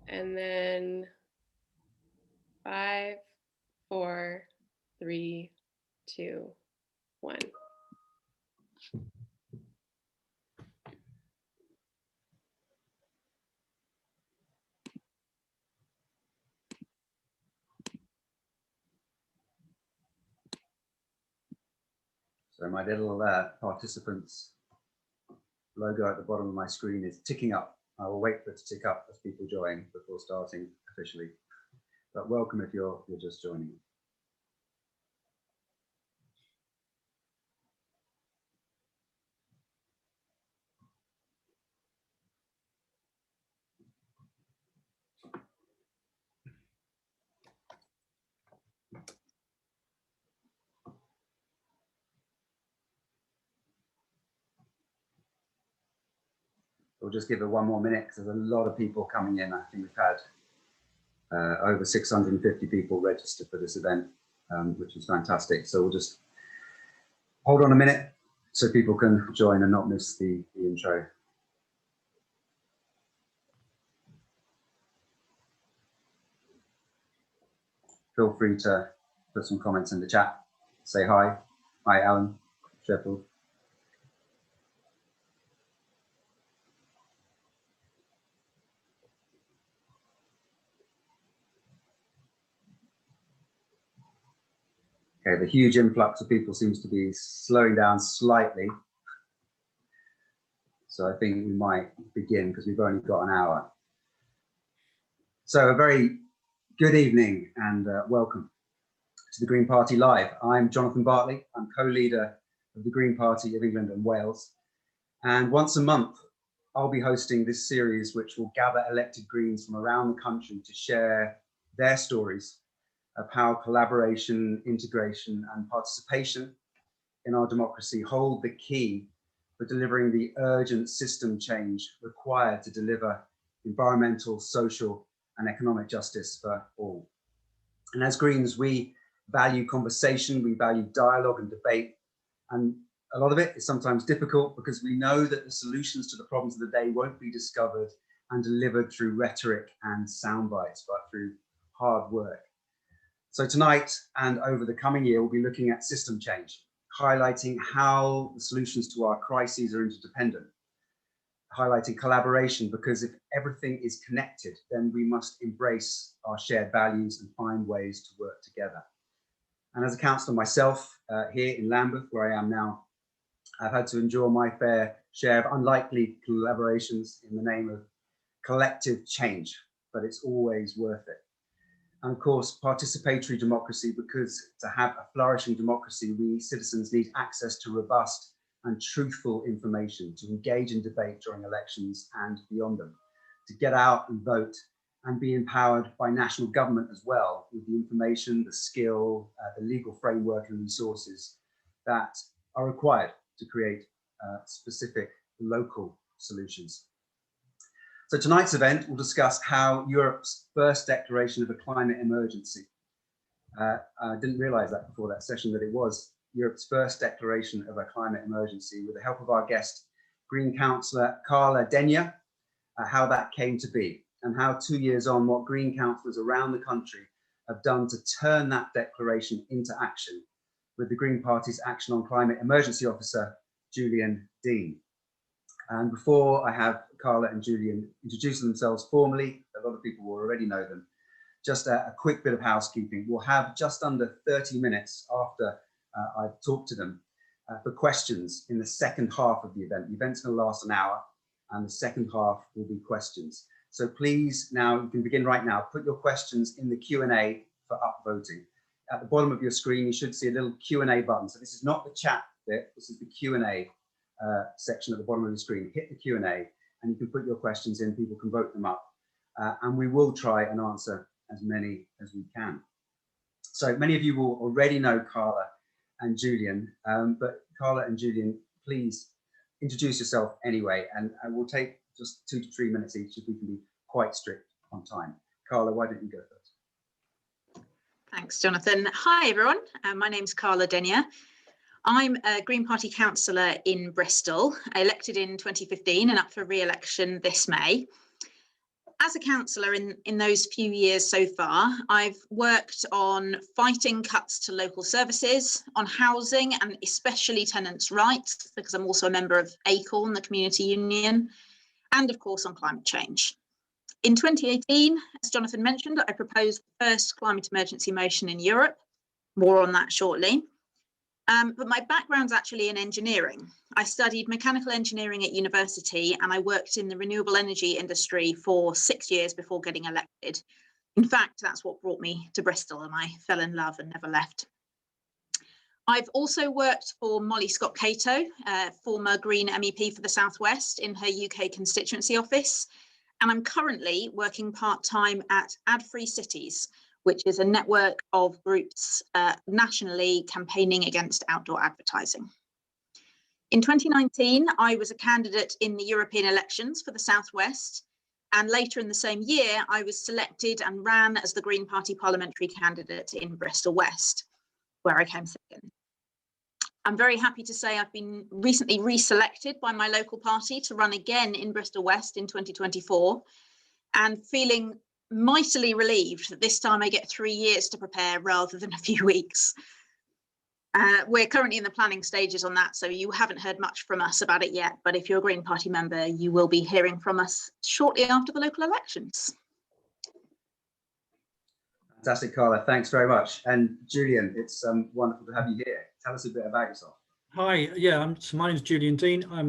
and then 5, 4, 3, 2, 1. So my little participants logo at the bottom of my screen is ticking up. I will wait for it to tick up as people join before starting officially. But welcome if you're just joining. We'll just give it one more minute because there's a lot of people coming in. I think we've had over 650 people register for this event, which is fantastic. So we'll just hold on a minute so people can join and not miss the intro. Feel free to put some comments in the chat. Say hi. Hi, Alan, Sheffield. Okay, the huge influx of people seems to be slowing down slightly. So I think we might begin because we've only got an hour. So a very good evening and welcome to the Green Party Live. I'm Jonathan Bartley. I'm co-leader of the Green Party of England and Wales. And once a month, I'll be hosting this series, which will gather elected Greens from around the country to share their stories of how collaboration, integration, and participation in our democracy hold the key for delivering the urgent system change required to deliver environmental, social, and economic justice for all. And as Greens, we value conversation, we value dialogue and debate, and a lot of it is sometimes difficult because we know that the solutions to the problems of the day won't be discovered and delivered through rhetoric and sound bites, but through hard work. So tonight and over the coming year, we'll be looking at system change, highlighting how the solutions to our crises are interdependent, highlighting collaboration, because if everything is connected, then we must embrace our shared values and find ways to work together. And as a councillor myself here in Lambeth, where I am now, I've had to endure my fair share of unlikely collaborations in the name of collective change, but it's always worth it. And of course, participatory democracy, because to have a flourishing democracy, we citizens need access to robust and truthful information to engage in debate during elections and beyond them, to get out and vote and be empowered by national government as well with the information, the skill, the legal framework and resources that are required to create specific local solutions. So tonight's event will discuss how Europe's first declaration of a climate emergency, I didn't realize that before that session that it was Europe's first declaration of a climate emergency, with the help of our guest, Green Councillor Carla Denyer, how that came to be, and how 2 years on, what Green councillors around the country have done to turn that declaration into action, with the Green Party's Action on Climate Emergency Officer, Julian Dean. And before I have Carla and Julian introduce themselves formally, a lot of people will already know them, just a quick bit of housekeeping. We'll have just under 30 minutes after I've talked to them for questions in the second half of the event. The event's going to last an hour, and the second half will be questions. So please, now you can begin right now, put your questions in the Q&A for upvoting. At the bottom of your screen, you should see a little Q&A button. So this is not the chat bit, this is the Q&A section at the bottom of the screen. Hit the Q&A and you can put your questions in, people can vote them up. And we will try and answer as many as we can. So many of you will already know Carla and Julian, but Carla and Julian, please introduce yourself anyway, and we'll take just 2 to 3 minutes each if we can be quite strict on time. Carla, why don't you go first? Thanks, Jonathan. Hi, everyone. My name's Carla Denier. I'm a Green Party councillor in Bristol, elected in 2015 and up for re-election this May. as a councillor in those few years so far, I've worked on fighting cuts to local services, on housing and especially tenants' rights, because I'm also a member of ACORN, the community union, and of course on climate change. In 2018, as Jonathan mentioned, I proposed the first climate emergency motion in Europe. More on that shortly. But my background's actually in engineering. I studied mechanical engineering at university and I worked in the renewable energy industry for 6 years before getting elected. In fact, that's what brought me to Bristol and I fell in love and never left. I've also worked for Molly Scott-Cato, former Green MEP for the South West in her UK constituency office. And I'm currently working part-time at Ad Free Cities, which is a network of groups nationally campaigning against outdoor advertising. In 2019, I was a candidate in the European elections for the South West, and later in the same year, I was selected and ran as the Green Party parliamentary candidate in Bristol West, where I came second. I'm very happy to say I've been recently reselected by my local party to run again in Bristol West in 2024, and feeling mightily relieved that this time I get 3 years to prepare rather than a few weeks. We're currently in the planning stages on that, so you haven't heard much from us about it yet, but if you're a Green Party member, you will be hearing from us shortly after the local elections. Fantastic, Carla. Thanks very much. And Julian, it's wonderful to have you here. Tell us a bit about yourself. Hi, yeah, so my name is Julian Dean. I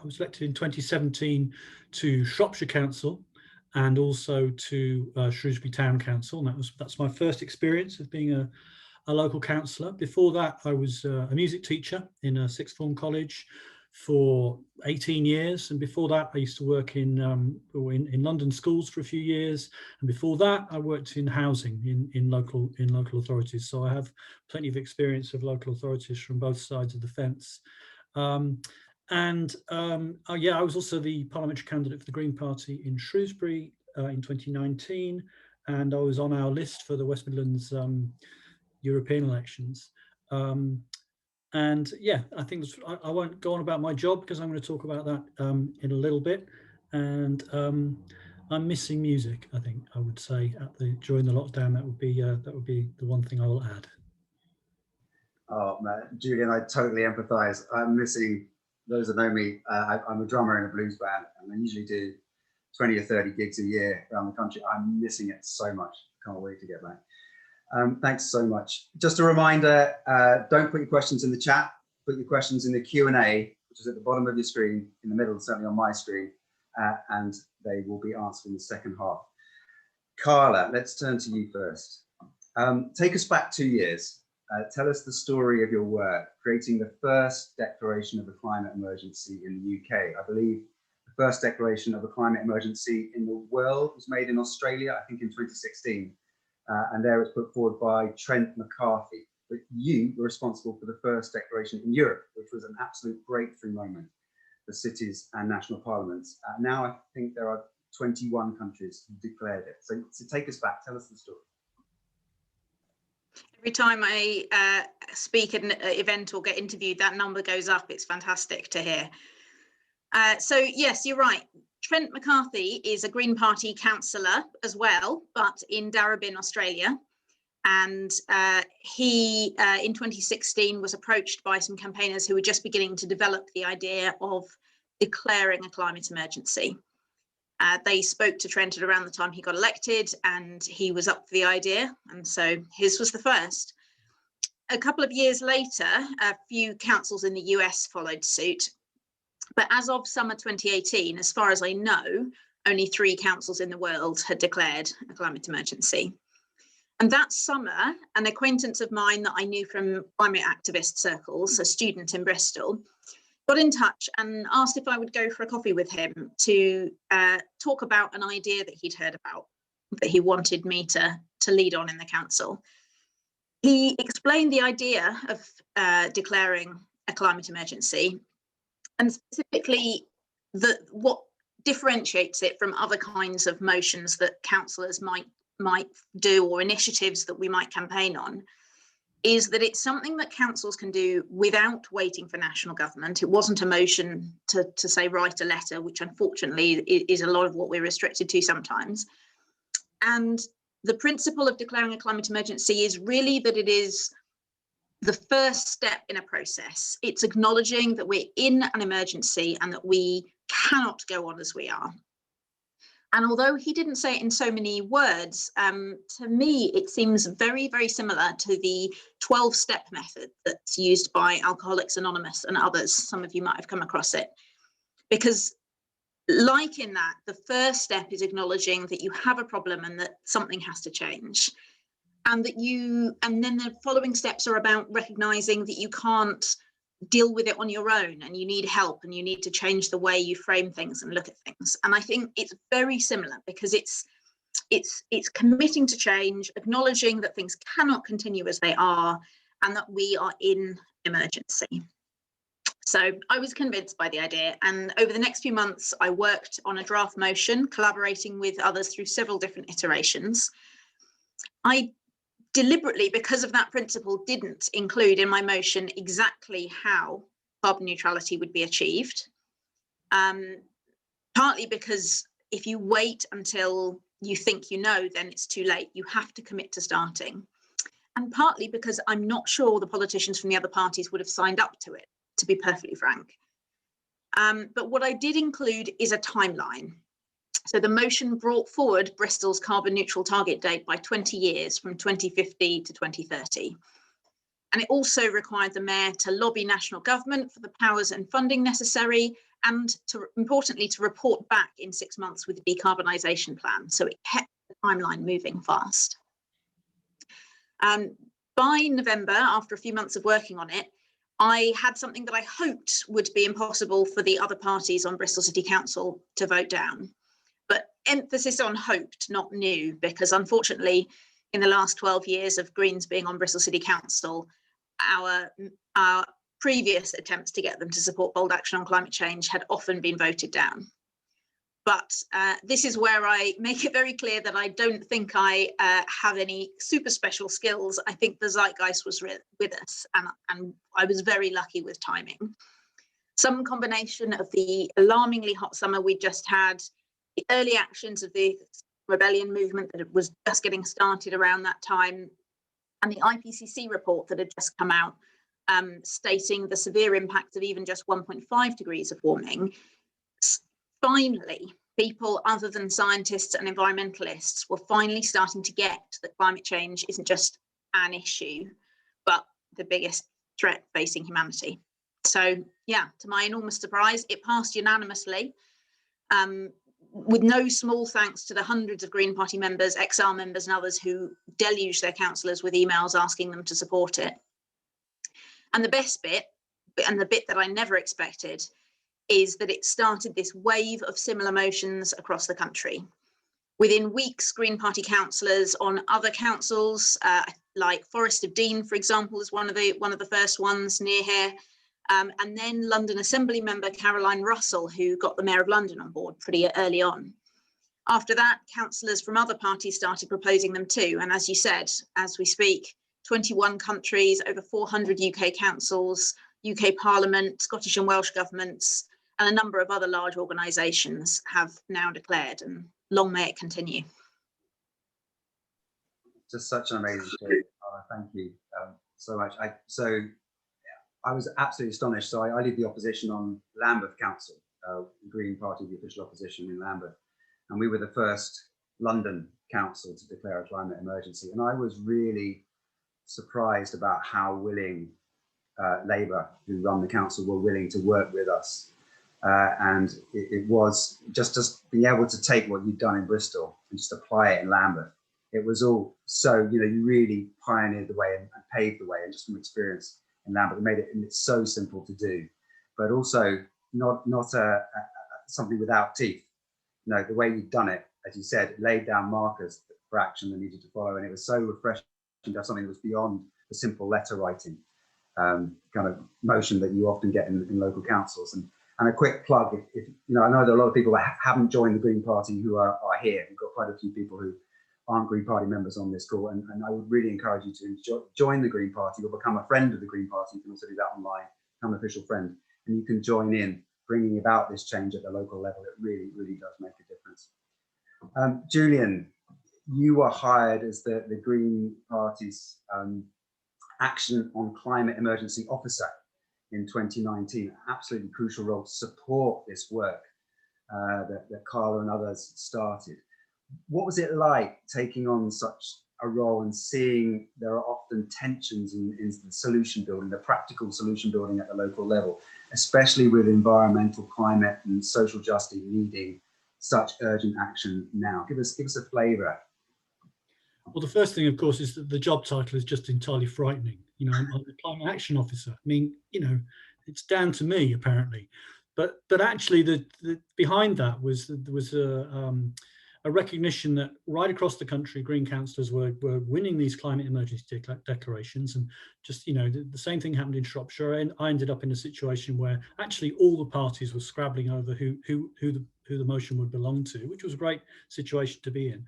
was elected in 2017 to Shropshire Council and also to Shrewsbury Town Council. And that's my first experience of being a local councillor. Before that, I was a music teacher in a sixth form college for 18 years, and before that I used to work in London schools for a few years, and before that I worked in housing in local authorities. So I have plenty of experience of local authorities from both sides of the fence. Yeah, I was also the parliamentary candidate for the Green Party in Shrewsbury in 2019, and I was on our list for the West Midlands European elections. And yeah, I think I won't go on about my job because I'm going to talk about that in a little bit. And I'm missing music, I think I would say during the lockdown. That would be the one thing I will add. Oh man, Julian, I totally empathise. I'm missing, those that know me, I'm a drummer in a blues band and I usually do 20 or 30 gigs a year around the country. I'm missing it so much. Can't wait to get back. Thanks so much. Just a reminder, don't put your questions in the chat, put your questions in the Q&A, which is at the bottom of your screen, in the middle, certainly on my screen, and they will be answered in the second half. Carla, let's turn to you first. Take us back 2 years. Tell us the story of your work, creating the first declaration of a climate emergency in the UK. I believe the first declaration of a climate emergency in the world was made in Australia, I think in 2016. And there it's put forward by Trent McCarthy. But you were responsible for the first declaration in Europe, which was an absolute breakthrough moment for cities and national parliaments. Now I think there are 21 countries who declared it. So take us back, tell us the story. Every time I speak at an event or get interviewed, that number goes up. It's fantastic to hear. So yes, you're right. Trent McCarthy is a Green Party councillor as well, but in Darebin, Australia. And he, in 2016, was approached by some campaigners who were just beginning to develop the idea of declaring a climate emergency. They spoke to Trent at around the time he got elected, and he was up for the idea. And so his was the first. A couple of years later, a few councils in the US followed suit. But as of summer 2018, as far as I know, only 3 councils in the world had declared a climate emergency. And that summer, an acquaintance of mine that I knew from climate activist circles, a student in Bristol, got in touch and asked if I would go for a coffee with him to talk about an idea that he'd heard about, that he wanted me to lead on in the council. He explained the idea of declaring a climate emergency, and specifically what differentiates it from other kinds of motions that councillors might do or initiatives that we might campaign on. is that it's something that councils can do without waiting for national government. It wasn't a motion to say write a letter, which unfortunately is a lot of what we're restricted to sometimes. And the principle of declaring a climate emergency is really that it is the first step in a process. It's acknowledging that we're in an emergency and that we cannot go on as we are. And although he didn't say it in so many words, to me, it seems very, very similar to the 12-step method that's used by Alcoholics Anonymous and others. Some of you might have come across it. Because like in that, the first step is acknowledging that you have a problem and that something has to change. And then the following steps are about recognizing that you can't deal with it on your own and you need help and you need to change the way you frame things and look at things. And I think it's very similar because it's committing to change, acknowledging that things cannot continue as they are and that we are in emergency. So I was convinced by the idea, and over the next few months I worked on a draft motion, collaborating with others through several different iterations. I deliberately, because of that principle, didn't include in my motion exactly how carbon neutrality would be achieved. Partly because if you wait until you think you know, then it's too late. You have to commit to starting. And partly because I'm not sure the politicians from the other parties would have signed up to it, to be perfectly frank. But what I did include is a timeline. So the motion brought forward Bristol's carbon neutral target date by 20 years, from 2050 to 2030. And it also required the mayor to lobby national government for the powers and funding necessary, and importantly, to report back in 6 months with a decarbonisation plan. So it kept the timeline moving fast. By November, after a few months of working on it, I had something that I hoped would be impossible for the other parties on Bristol City Council to vote down. But emphasis on hoped, not new, because unfortunately, in the last 12 years of Greens being on Bristol City Council, our previous attempts to get them to support bold action on climate change had often been voted down. But this is where I make it very clear that I don't think I have any super special skills. I think the zeitgeist was with us, and I was very lucky with timing. Some combination of the alarmingly hot summer we just had, the early actions of the rebellion movement that was just getting started around that time, and the IPCC report that had just come out stating the severe impact of even just 1.5 degrees of warming. Finally, people other than scientists and environmentalists were finally starting to get that climate change isn't just an issue, but the biggest threat facing humanity. So yeah, to my enormous surprise, it passed unanimously. With no small thanks to the hundreds of Green Party members, XR members and others who deluged their councillors with emails asking them to support it. And the best bit, and the bit that I never expected, is that it started this wave of similar motions across the country. Within weeks, Green Party councillors on other councils, like Forest of Dean, for example, is one of the first ones near here, and then London Assembly member Caroline Russell, who got the Mayor of London on board pretty early on. After that, councillors from other parties started proposing them too. And as you said, as we speak, 21 countries, over 400 UK councils, UK Parliament, Scottish and Welsh governments, and a number of other large organisations have now declared, and long may it continue. Just such an amazing story. Thank you so much. I was absolutely astonished. So I lead the opposition on Lambeth Council, Green Party, the official opposition in Lambeth. And we were the first London council to declare a climate emergency. And I was really surprised about how willing Labour, who run the council, were willing to work with us. And it was just being able to take what you've done in Bristol and just apply it in Lambeth. It was all so, you really pioneered the way and paved the way, and just from experience in Lambeth, it made it, and it's so simple to do, but also not something without teeth. The way you've done it, as you said, it laid down markers for action that needed to follow, and it was so refreshing to have something that was beyond the simple letter writing kind of motion that you often get in local councils. And a quick plug, if I know there are a lot of people that haven't joined the Green Party who are here. We've got quite a few people who aren't Green Party members on this call, and I would really encourage you to join the Green Party or become a friend of the Green Party. You can also do that online, become an official friend, and you can join in bringing about this change at the local level. It really, really does make a difference. Julian, you were hired as the Green Party's Action on Climate Emergency Officer in 2019. Absolutely crucial role to support this work that Carla and others started. What was it like taking on such a role and seeing there are often tensions in the solution building, the practical solution building at the local level, especially with environmental, climate and social justice needing such urgent action now? Give us a flavour. Well, the first thing, of course, is that the job title is just entirely frightening. You know, I'm the climate action officer. I mean, you know, it's down to me apparently, but actually, the behind that was a recognition that right across the country, Green councillors were winning these climate emergency declarations, and just, you know, the same thing happened in Shropshire. And I ended up in a situation where actually all the parties were scrabbling over who the motion would belong to, which was a great situation to be in.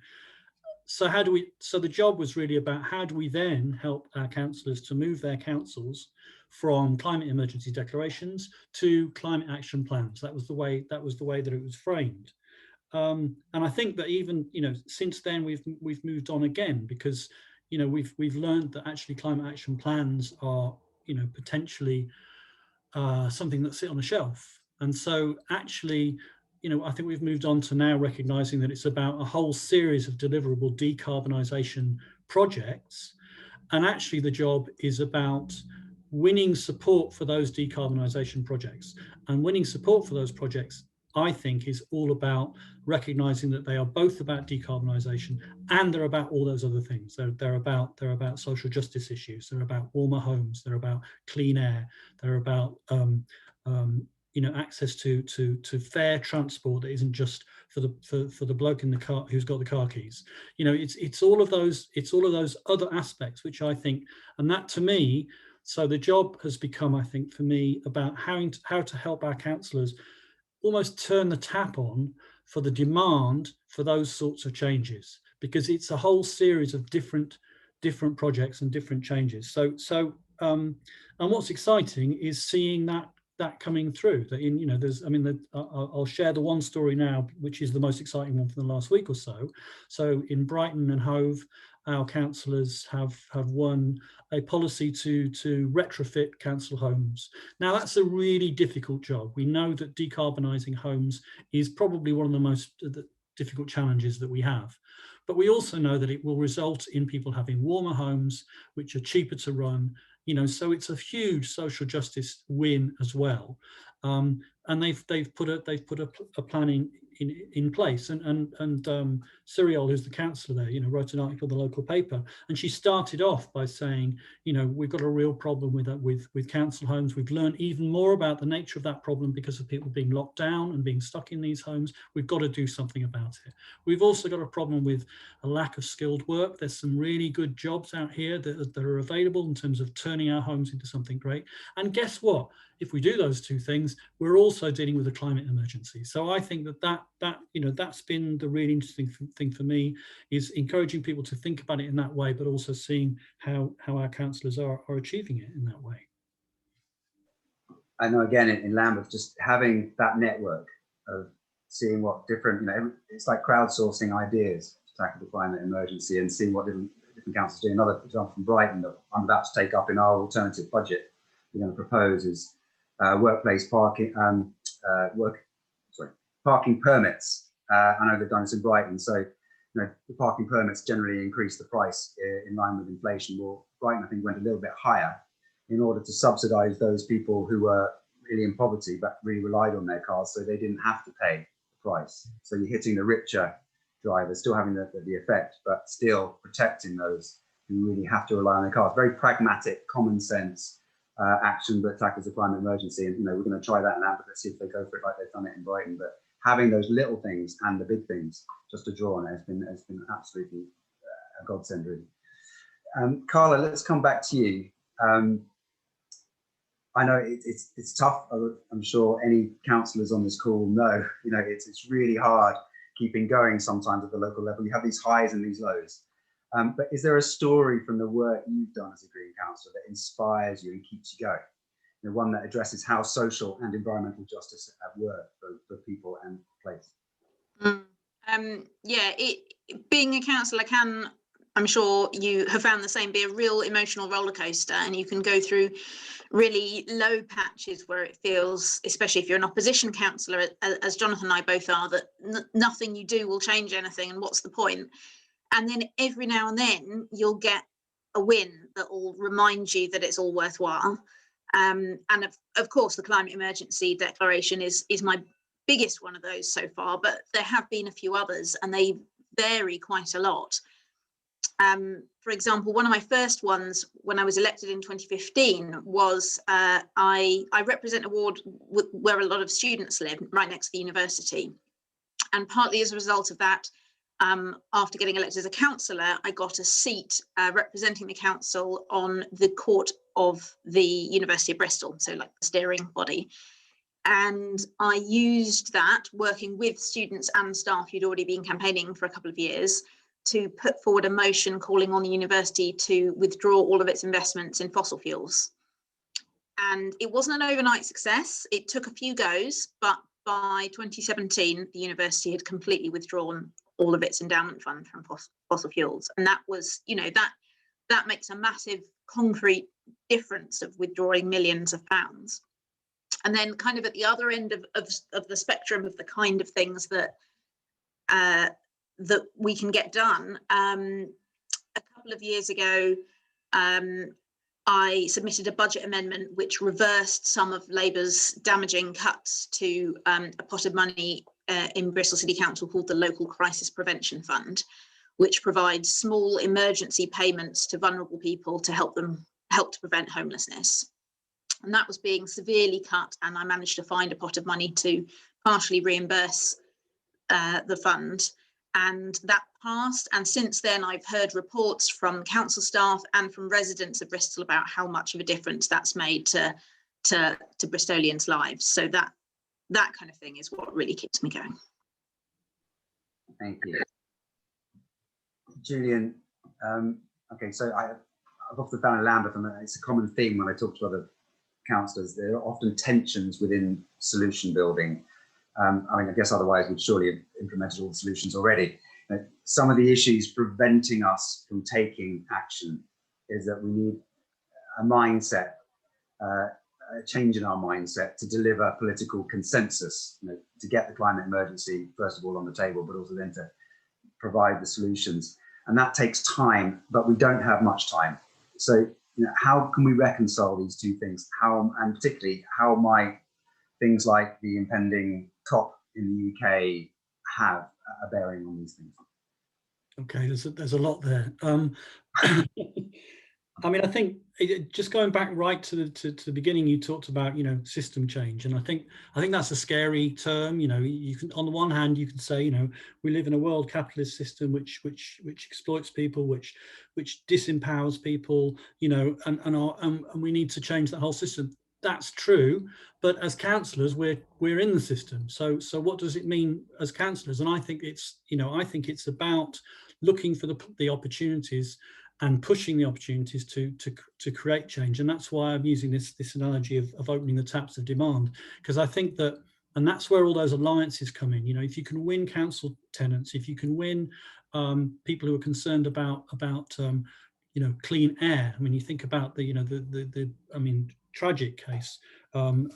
So the job was really about how do we then help our councillors to move their councils from climate emergency declarations to climate action plans. That was the way that it was framed. And I think that even, you know, since then we've moved on again, because, you know, we've learned that actually climate action plans are, you know, potentially something that sit on a shelf. And so actually, you know, I think we've moved on to now recognizing that it's about a whole series of deliverable decarbonisation projects. And actually the job is about winning support for those decarbonisation projects. And winning support for those projects, I think, is all about recognizing that they are both about decarbonisation and they're about all those other things. They're about social justice issues. They're about warmer homes. They're about clean air. They're about you know, access to fair transport that isn't just for the bloke in the car who's got the car keys. You know, it's all of those other aspects which I think, and that to me, so the job has become, I think, for me, about how to help our councillors almost turn the tap on for the demand for those sorts of changes, because it's a whole series of different projects and different changes. So and what's exciting is seeing that coming through. That in, you know, there's, I mean, I'll share the one story now, which is the most exciting one for the last week or so. So in Brighton and Hove, our councillors have won a policy to retrofit council homes. Now that's a really difficult job. We know that decarbonising homes is probably one of the most difficult challenges that we have. But we also know that it will result in people having warmer homes, which are cheaper to run. You know, so it's a huge social justice win as well, and they've put a plan in place. And Cyrielle, who's the councillor there, you know, wrote an article in the local paper, and she started off by saying, you know, we've got a real problem with council homes. We've learned even more about the nature of that problem because of people being locked down and being stuck in these homes. We've got to do something about it. We've also got a problem with a lack of skilled work. There's some really good jobs out here that are available in terms of turning our homes into something great. And guess what? If we do those two things, we're also dealing with a climate emergency. So I think that you know, that's been the really interesting thing for me, is encouraging people to think about it in that way, but also seeing how our councillors are achieving it in that way. I know, again, in Lambeth, just having that network of seeing what different, you know, it's like crowdsourcing ideas to tackle the climate emergency and seeing what different councils do. Another example from Brighton that I'm about to take up in our alternative budget we're going to propose is workplace parking, parking permits. I know they've done this in Brighton, so, you know, the parking permits generally increase the price in line with inflation. Well, Brighton, I think, went a little bit higher in order to subsidise those people who were really in poverty but really relied on their cars, so they didn't have to pay the price. So you're hitting the richer drivers, still having the effect, but still protecting those who really have to rely on their cars. Very pragmatic, common sense action that tackles the climate emergency. And, you know, we're going to try that in Lambeth. Let's see if they go for it like they've done it in Brighton. But having those little things and the big things just to draw on it has been absolutely a godsend, really. Carla, let's come back to you. I know it's tough. I'm sure any councillors on this call know, you know, it's really hard keeping going sometimes at the local level. You have these highs and these lows. But is there a story from the work you've done as a Green Councillor that inspires you and keeps you going? You know, one that addresses how social and environmental justice at work for people and place. Yeah, being a councillor can, I'm sure you have found the same, be a real emotional roller coaster, and you can go through really low patches where it feels, especially if you're an opposition councillor, as Jonathan and I both are, that nothing you do will change anything, and what's the point? And then every now and then you'll get a win that will remind you that it's all worthwhile. And of course, the climate emergency declaration is my biggest one of those so far, but there have been a few others and they vary quite a lot. For example, one of my first ones when I was elected in 2015 was I represent a ward where a lot of students live, right next to the university. And partly as a result of that, after getting elected as a councillor, I got a seat representing the council on the court of the University of Bristol, so like the steering body. And I used that, working with students and staff who'd already been campaigning for a couple of years, to put forward a motion calling on the university to withdraw all of its investments in fossil fuels. And it wasn't an overnight success. It took a few goes, but by 2017, the university had completely withdrawn all of its endowment fund from fossil fuels. And that was, you know, that makes a massive concrete difference of withdrawing millions of pounds. And then kind of at the other end of the spectrum of the kind of things that that we can get done. A couple of years ago, I submitted a budget amendment which reversed some of Labour's damaging cuts to a pot of money in Bristol City Council called the Local Crisis Prevention Fund, which provides small emergency payments to vulnerable people to help to prevent homelessness. And that was being severely cut, and I managed to find a pot of money to partially reimburse the fund, and that passed. And since then I've heard reports from council staff and from residents of Bristol about how much of a difference that's made to Bristolians' lives. So that kind of thing is what really keeps me going. Thank you. Julian, okay, so I've often found in Lambeth, and it's a common theme when I talk to other councillors, there are often tensions within solution building. I mean, I guess otherwise we'd surely have implemented all the solutions already. Some of the issues preventing us from taking action is that we need a mindset, a change in our mindset to deliver political consensus, you know, to get the climate emergency, first of all, on the table, but also then to provide the solutions. And that takes time, but we don't have much time. So, you know, how can we reconcile these two things? How, and particularly, how might things like the impending COP in the UK have a bearing on these things? Okay, there's a lot there. I mean, I think just going back right to the beginning, you talked about, you know, system change, and I think that's a scary term. You know, you can, on the one hand, you can say, you know, we live in a world capitalist system which exploits people, which disempowers people, you know, and we need to change that whole system. That's true, but as councillors, we're in the system. So what does it mean as councillors? And I think it's, you know, I think it's about looking for the opportunities and pushing the opportunities to create change. And that's why I'm using this analogy of opening the taps of demand, because I think that, and that's where all those alliances come in. You know, if you can win council tenants, if you can win people who are concerned about you know, clean air. I mean, you think about the, you know, the I mean, tragic case of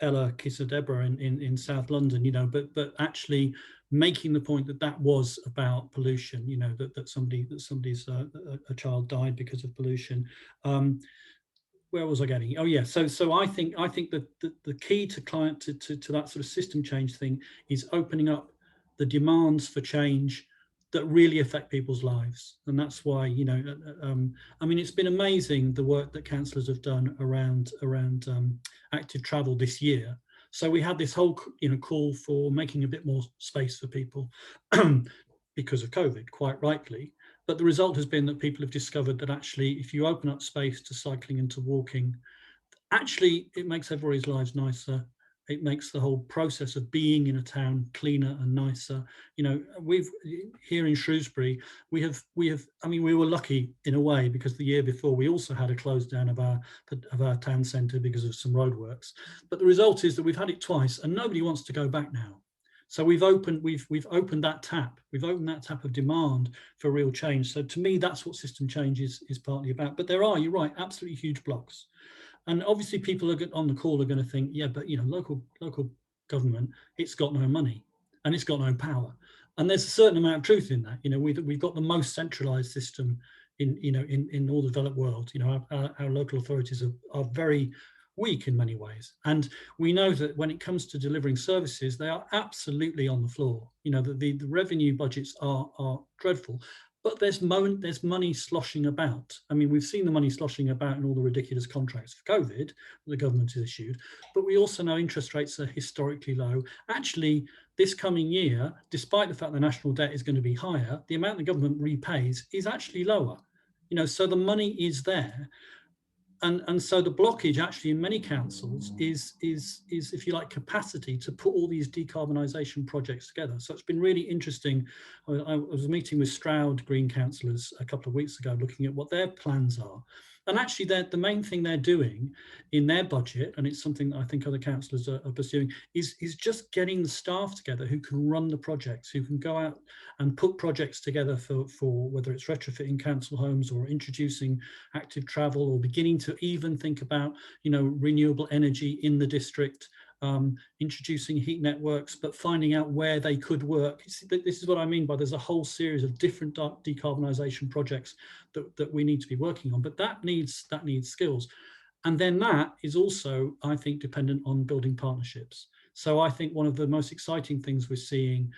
Ella Kissadebra in South London, you know, but actually making the point that was about pollution, you know, that somebody's a child died because of pollution. Where was I getting? Oh yeah, so I think that the key to that sort of system change thing is opening up the demands for change that really affect people's lives. And that's why, you know, I mean, it's been amazing the work that councillors have done around active travel this year. So we had this whole, you know, call for making a bit more space for people because of COVID, quite rightly. But the result has been that people have discovered that actually, if you open up space to cycling and to walking, actually it makes everybody's lives nicer. It makes the whole process of being in a town cleaner and nicer. You know, we've here in Shrewsbury, we have. I mean, we were lucky in a way because the year before we also had a close down of our town centre because of some roadworks. But the result is that we've had it twice, and nobody wants to go back now. So we've opened that tap. We've opened that tap of demand for real change. So to me, that's what system change is partly about. But there are, you're right, absolutely huge blocks. And obviously people on the call are going to think, yeah, but you know, local government, it's got no money and it's got no power. And there's a certain amount of truth in that. You know, we've got the most centralized system in all the developed world. You know, our local authorities are very weak in many ways. And we know that when it comes to delivering services, they are absolutely on the floor. You know, the revenue budgets are dreadful. But there's money sloshing about. I mean, we've seen the money sloshing about in all the ridiculous contracts for COVID that the government has issued, but we also know interest rates are historically low. Actually, this coming year, despite the fact the national debt is going to be higher, the amount the government repays is actually lower. You know, so the money is there. And so the blockage actually in many councils is, if you like, capacity to put all these decarbonisation projects together. So it's been really interesting. I was meeting with Stroud Green Councillors a couple of weeks ago, looking at what their plans are. And actually, the main thing they're doing in their budget, and it's something that I think other councillors are pursuing, is just getting the staff together who can run the projects, who can go out and put projects together for whether it's retrofitting council homes or introducing active travel or beginning to even think about, you know, renewable energy in the district, introducing heat networks, but finding out where they could work. This is what I mean by there's a whole series of different decarbonisation projects that we need to be working on, but that needs skills. And then that is also, I think, dependent on building partnerships. So I think one of the most exciting things we're seeing,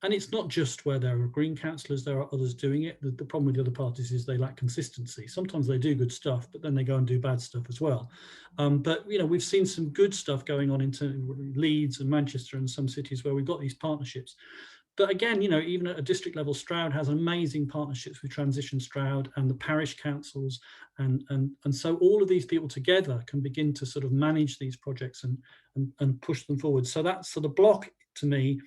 and it's not just where there are Green councillors, there are others doing it. The problem with the other parties is they lack consistency. Sometimes they do good stuff, but then they go and do bad stuff as well. But, you know, we've seen some good stuff going on into Leeds and Manchester and some cities where we've got these partnerships. But again, you know, even at a district level, Stroud has amazing partnerships with Transition Stroud and the parish councils. And so all of these people together can begin to sort of manage these projects and push them forward. So the block, to me,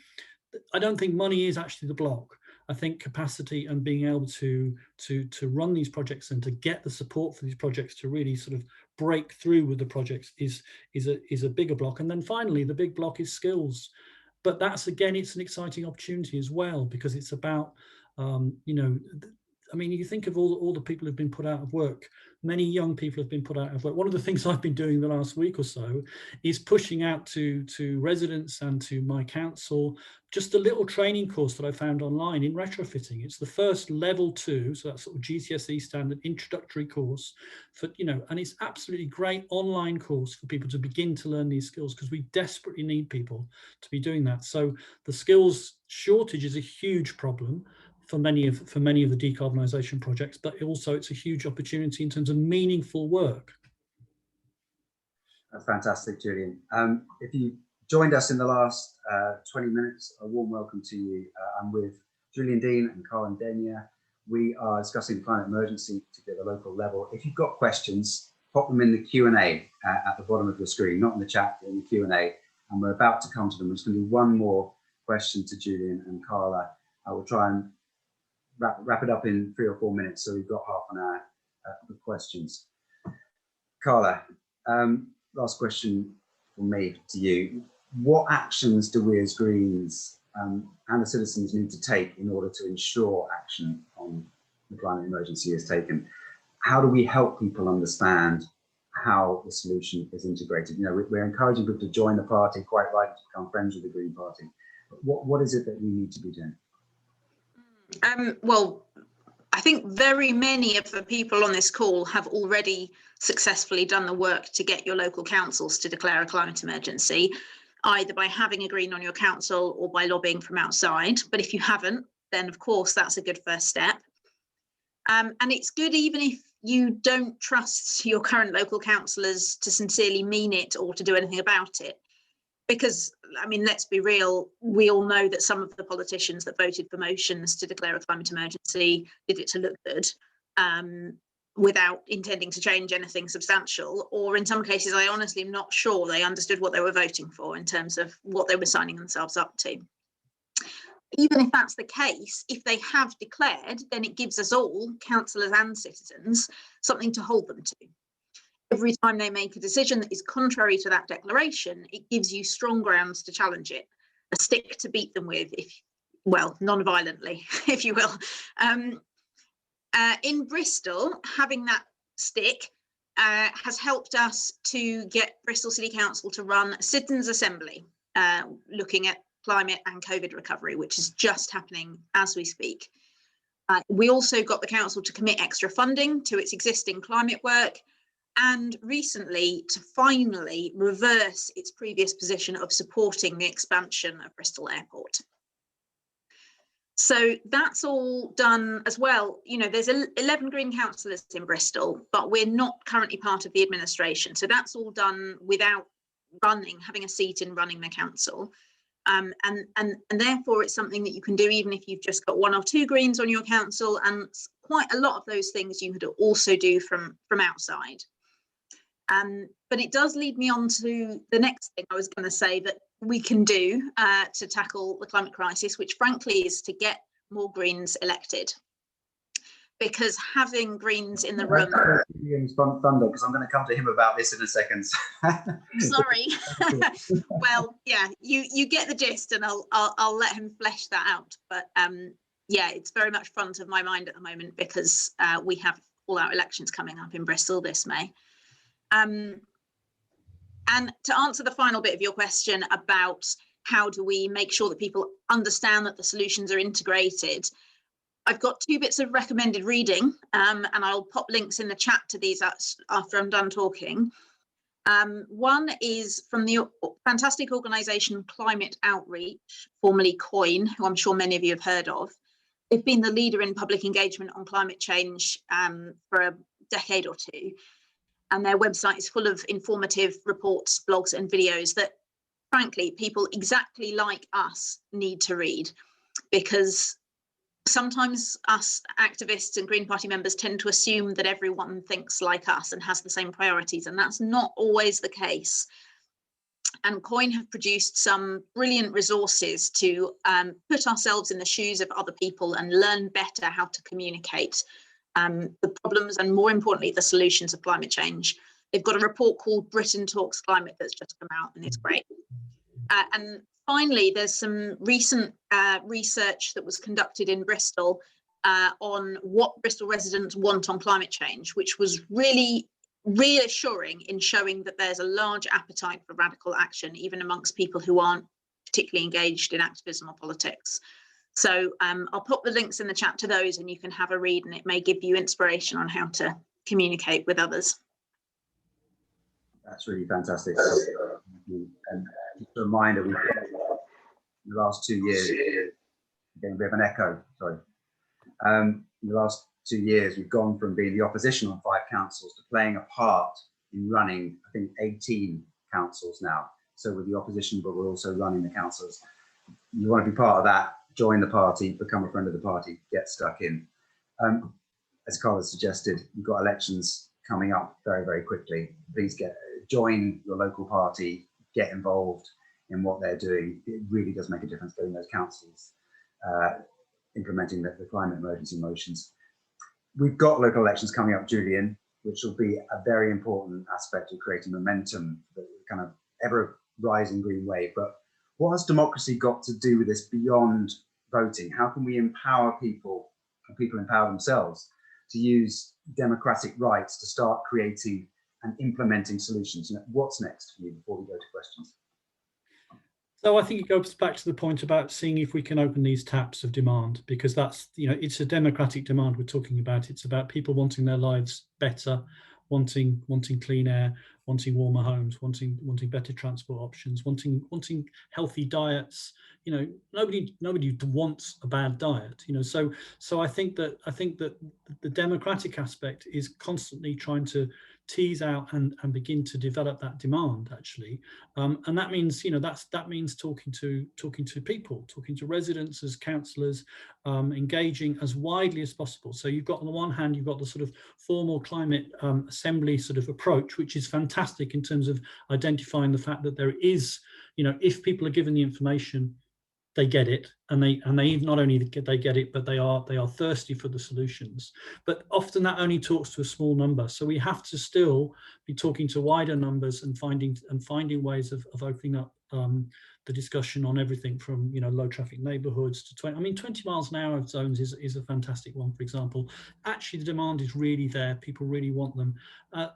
I don't think money is actually the block. I think capacity and being able to run these projects and to get the support for these projects to really sort of break through with the projects is a bigger block. And then finally, the big block is skills. But that's, again, it's an exciting opportunity as well, because it's about, you know, I mean, you think of all the people who've been put out of work. Many young people have been put out of work. One of the things I've been doing the last week or so is pushing out to residents and to my council just a little training course that I found online in retrofitting. It's the first level 2, so that's sort of GCSE standard introductory course for, you know, and it's absolutely great online course for people to begin to learn these skills, because we desperately need people to be doing that. So the skills shortage is a huge problem for many of the decarbonisation projects, but also it's a huge opportunity in terms of meaningful work. That's fantastic, Julian. If you joined us in the last 20 minutes, a warm welcome to you. I'm with Julian Dean and Carla Denyer. We are discussing the climate emergency, particularly at the local level. If you've got questions, pop them in the Q&A at the bottom of your screen, not in the chat, but in the Q&A, and we're about to come to them. We're just going to do one more question to Julian and Carla. I will try and wrap it up in 3 or 4 minutes, so we've got half an hour of questions. Carla, last question from me to you. What actions do we as Greens and the citizens need to take in order to ensure action on the climate emergency is taken? How do we help people understand how the solution is integrated? You know, we're encouraging people to join the party, quite right, to become friends with the Green Party. But what is it that we need to be doing? Well, I think very many of the people on this call have already successfully done the work to get your local councils to declare a climate emergency, either by having a Green on your council or by lobbying from outside. But if you haven't, then of course that's a good first step. And it's good even if you don't trust your current local councillors to sincerely mean it or to do anything about it. Because, I mean, let's be real, we all know that some of the politicians that voted for motions to declare a climate emergency did it to look good. without intending to change anything substantial, or in some cases I honestly am not sure they understood what they were voting for in terms of what they were signing themselves up to. Even if that's the case, if they have declared, then it gives us all, councillors and citizens, something to hold them to. Every time they make a decision that is contrary to that declaration, it gives you strong grounds to challenge it, a stick to beat them with, if, well, non-violently, if you will. In Bristol, having that stick has helped us to get Bristol City Council to run a citizens' assembly looking at climate and COVID recovery, which is just happening as we speak. We also got the council to commit extra funding to its existing climate work, and recently to finally reverse its previous position of supporting the expansion of Bristol Airport. So that's all done as well. You know, there's 11 Green Councillors in Bristol, but we're not currently part of the administration. So that's all done without having a seat in running the council. And therefore it's something that you can do even if you've just got 1 or 2 Greens on your council, and quite a lot of those things you could also do from outside. But it does lead me on to the next thing I was going to say that we can do to tackle the climate crisis, which frankly is to get more Greens elected. Because having Greens in the room. Julian's thunder, because I'm going to come to him about this in a second. Sorry. Well, yeah, you get the gist, and I'll let him flesh that out. But yeah, it's very much front of my mind at the moment because we have all our elections coming up in Bristol this May. And to answer the final bit of your question about how do we make sure that people understand that the solutions are integrated, I've got 2 bits of recommended reading, and I'll pop links in the chat to these after I'm done talking. One is from the fantastic organisation Climate Outreach, formerly COIN, who I'm sure many of you have heard of. They've been the leader in public engagement on climate change for a decade or 2. And their website is full of informative reports, blogs and videos that, frankly, people exactly like us need to read, because sometimes us activists and Green Party members tend to assume that everyone thinks like us and has the same priorities, and that's not always the case. And COIN have produced some brilliant resources to put ourselves in the shoes of other people and learn better how to communicate the problems and, more importantly, the solutions of climate change. They've got a report called Britain Talks Climate that's just come out, and it's great. And finally, there's some recent research that was conducted in Bristol on what Bristol residents want on climate change, which was really reassuring in showing that there's a large appetite for radical action, even amongst people who aren't particularly engaged in activism or politics. So I'll pop the links in the chat to those, and you can have a read, and it may give you inspiration on how to communicate with others. That's really fantastic. And just a reminder, we've in the last 2 years, getting a bit of an echo, sorry. In the last 2 years, we've gone from being the opposition on 5 councils to playing a part in running, I think, 18 councils now. So we're the opposition, but we're also running the councils. You want to be part of that, join the party, become a friend of the party, get stuck in. As Carla suggested, you've got elections coming up very, very quickly. Please join your local party, get involved in what they're doing. It really does make a difference getting those councils implementing the climate emergency motions. We've got local elections coming up, Julian, which will be a very important aspect of creating momentum, the kind of ever rising green wave. But what has democracy got to do with this beyond voting? How can we empower people, and people empower themselves to use democratic rights to start creating and implementing solutions? What's next for you before we go to questions? So I think it goes back to the point about seeing if we can open these taps of demand, because that's, you know, it's a democratic demand we're talking about. It's about people wanting their lives better, wanting clean air, wanting warmer homes, wanting better transport options, wanting healthy diets. You know, nobody wants a bad diet. You know, so I think that the democratic aspect is constantly trying to tease out and begin to develop that demand, actually. And that means, that means talking to people, talking to residents as councillors, engaging as widely as possible. So you've got, on the one hand, you've got the sort of formal climate assembly sort of approach, which is fantastic in terms of identifying the fact that there is, if people are given the information, they get it, and they not only they get it, but they are thirsty for the solutions. But often that only talks to a small number, so we have to still be talking to wider numbers and finding ways of opening up the discussion on everything from low traffic neighbourhoods to 20 miles an hour of zones is a fantastic one, for example. Actually, the demand is really there. People really want them.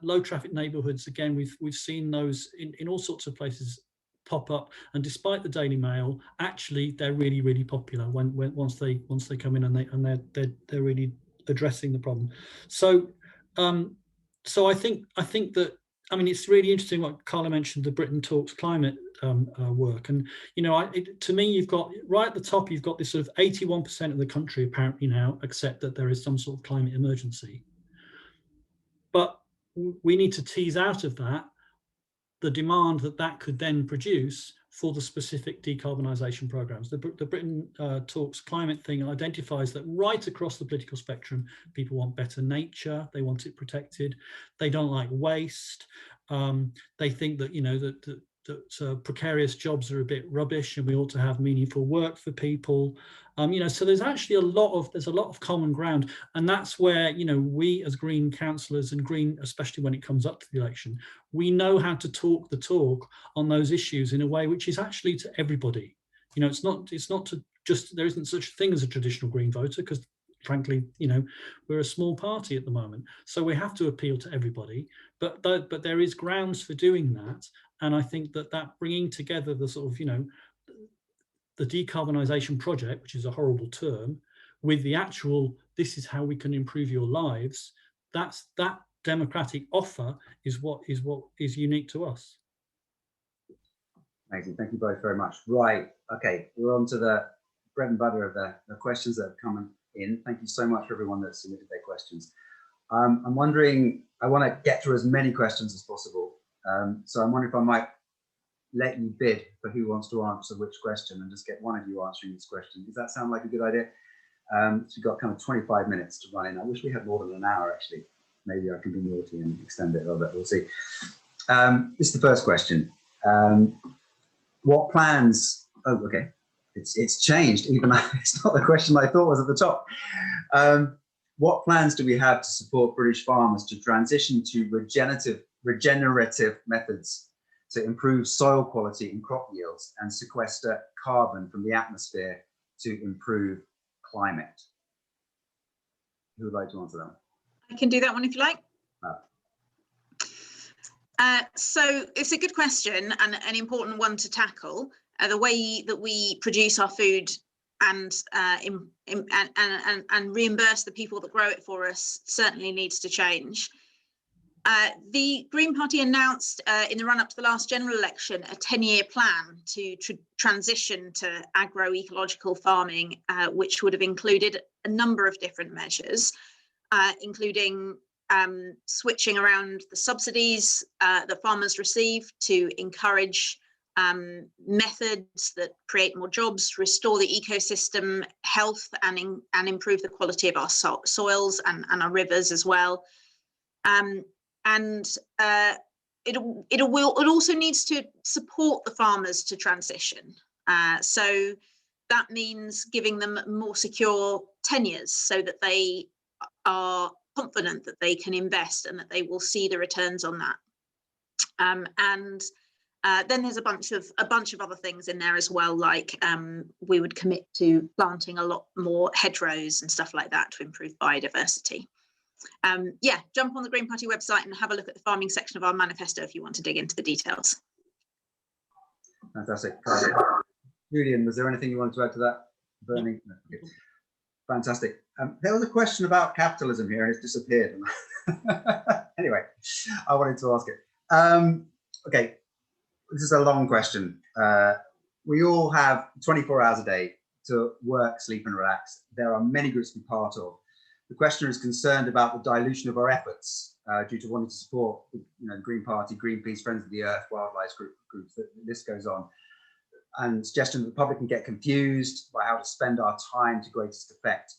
Low traffic neighbourhoods, again, we've seen those in all sorts of places pop up, and despite the Daily Mail, actually they're really, really popular once they come in and they're really addressing the problem. So so I think that, it's really interesting what Carla mentioned, the Britain Talks climate work, and to me, you've got right at the top, you've got this sort of 81% of the country apparently now accept that there is some sort of climate emergency, but we need to tease out of that the demand that could then produce for the specific decarbonisation programmes. The Britain Talks climate thing identifies that right across the political spectrum, people want better nature, they want it protected, they don't like waste, they think that that precarious jobs are a bit rubbish and we ought to have meaningful work for people. So there's actually a lot of common ground, and that's where we as Green councillors and Green, especially when it comes up to the election, we know how to talk the talk on those issues in a way which is actually to everybody. It's not to just, there isn't such a thing as a traditional Green voter, because frankly, we're a small party at the moment, so we have to appeal to everybody. But there is grounds for doing that, and I think that bringing together the sort of the decarbonisation project, which is a horrible term, with the actual, this is how we can improve your lives, that democratic offer is what is unique to us. Amazing, thank you both very much. Right, okay, we're on to the bread and butter of the questions that have come in. Thank you so much for everyone that submitted their questions. I'm wondering, I want to get through as many questions as possible, so I'm wondering if I might let you bid for who wants to answer which question, and just get one of you answering this question. Does that sound like a good idea? So we've got kind of 25 minutes to run in. I wish we had more than an hour, actually. Maybe I can be naughty and extend it a little bit. We'll see. This is the first question. What plans? Oh, okay. It's changed. Even it's not the question I thought was at the top. What plans do we have to support British farmers to transition to regenerative methods to improve soil quality and crop yields and sequester carbon from the atmosphere to improve climate? Who would like to answer that? I can do that one if you like. So it's a good question and an important one to tackle. The way that we produce our food and reimburse the people that grow it for us certainly needs to change. The Green Party announced in the run-up to the last general election a 10-year plan to transition to agro-ecological farming, which would have included a number of different measures, including switching around the subsidies that farmers receive to encourage methods that create more jobs, restore the ecosystem health, and improve the quality of our soils and our rivers as well. It also needs to support the farmers to transition. So that means giving them more secure tenures so that they are confident that they can invest and that they will see the returns on that. Then there's a bunch of other things in there as well, like we would commit to planting a lot more hedgerows and stuff like that to improve biodiversity. Yeah, jump on the Green Party website and have a look at the farming section of our manifesto if you want to dig into the details. Fantastic. Julian, was there anything you wanted to add to that? Burning. No. Fantastic. There was a question about capitalism here and it's disappeared. Anyway, I wanted to ask it. Okay, this is a long question. We all have 24 hours a day to work, sleep and relax. There are many groups to be part of. The questioner is concerned about the dilution of our efforts due to wanting to support, the Green Party, Greenpeace, Friends of the Earth, wildlife groups. The list goes on. And suggestion that the public can get confused by how to spend our time to greatest effect.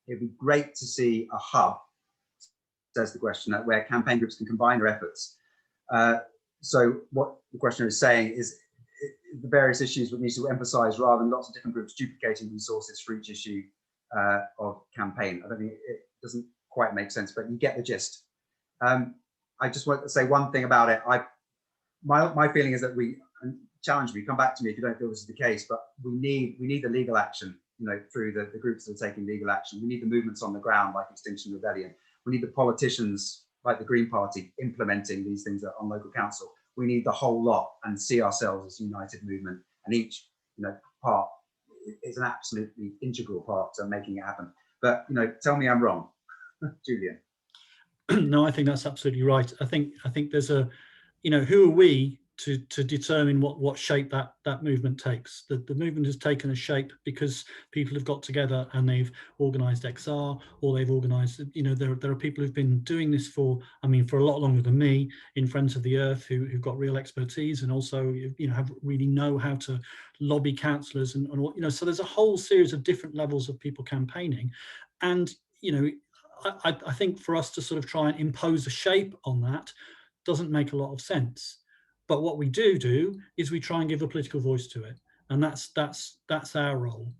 It'd be great to see a hub, says the questioner, where campaign groups can combine their efforts. So what the questioner is saying is the various issues we need to emphasize rather than lots of different groups duplicating resources for each issue of campaign. I don't think it doesn't quite make sense, but you get the gist. I just want to say one thing about it. My feeling is that challenge me, come back to me if you don't feel this is the case, but we need the legal action, through the groups that are taking legal action. We need the movements on the ground like Extinction Rebellion. We need the politicians like the Green Party implementing these things on local council. We need the whole lot and see ourselves as a united movement, and each part is an absolutely integral part to making it happen. But tell me I'm wrong. Julian. No, I think that's absolutely right. I think there's a, who are we to determine what shape that movement takes? The movement has taken a shape because people have got together and they've organised XR, or they've organised, there are people who've been doing this for a lot longer than me in Friends of the Earth, who've got real expertise and also have really know how to lobby councillors and so there's a whole series of different levels of people campaigning, and I think for us to sort of try and impose a shape on that doesn't make a lot of sense. But what we do is we try and give a political voice to it, and that's our role.